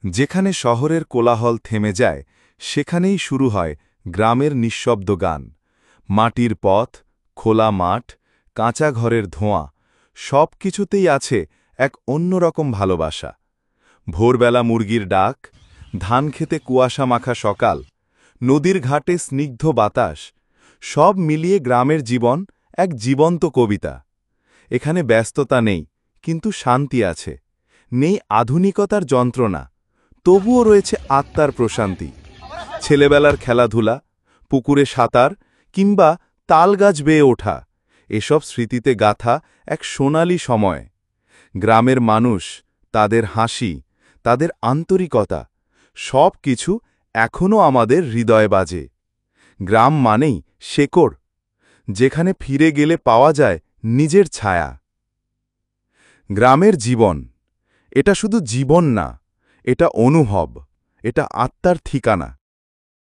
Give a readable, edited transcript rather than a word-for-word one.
যেখানে শহরের কোলাহল থেমে যায় সেখানেই শুরু হয় গ্রামের নিঃশব্দ গান। মাটির পথ, খোলা মাঠ, কাঁচা ঘরের ধোঁয়া, সব কিছুতেই আছে এক অন্যরকম ভালোবাসা। ভোরবেলা মুরগির ডাক, ধান খেতে কুয়াশা মাখা সকাল, নদীর ঘাটে স্নিগ্ধ বাতাস, সব মিলিয়ে গ্রামের জীবন এক জীবন্ত কবিতা। এখানে ব্যস্ততা নেই, কিন্তু শান্তি আছে। নেই আধুনিকতার যন্ত্রণা, তবুও রয়েছে আত্মার প্রশান্তি। ছেলেবেলার খেলাধুলা, পুকুরে সাঁতার কিংবা তালগাছ বেয়ে ওঠা, এসব স্মৃতিতে গাথা এক সোনালি সময়। গ্রামের মানুষ, তাদের হাসি, তাদের আন্তরিকতা, সব কিছু এখনও আমাদের হৃদয়ে বাজে। গ্রাম মানেই শেকড়, যেখানে ফিরে গেলে পাওয়া যায় নিজের ছায়া। গ্রামের জীবন, এটা শুধু জীবন না, এটা অনুভব, এটা আত্মার ঠিকানা।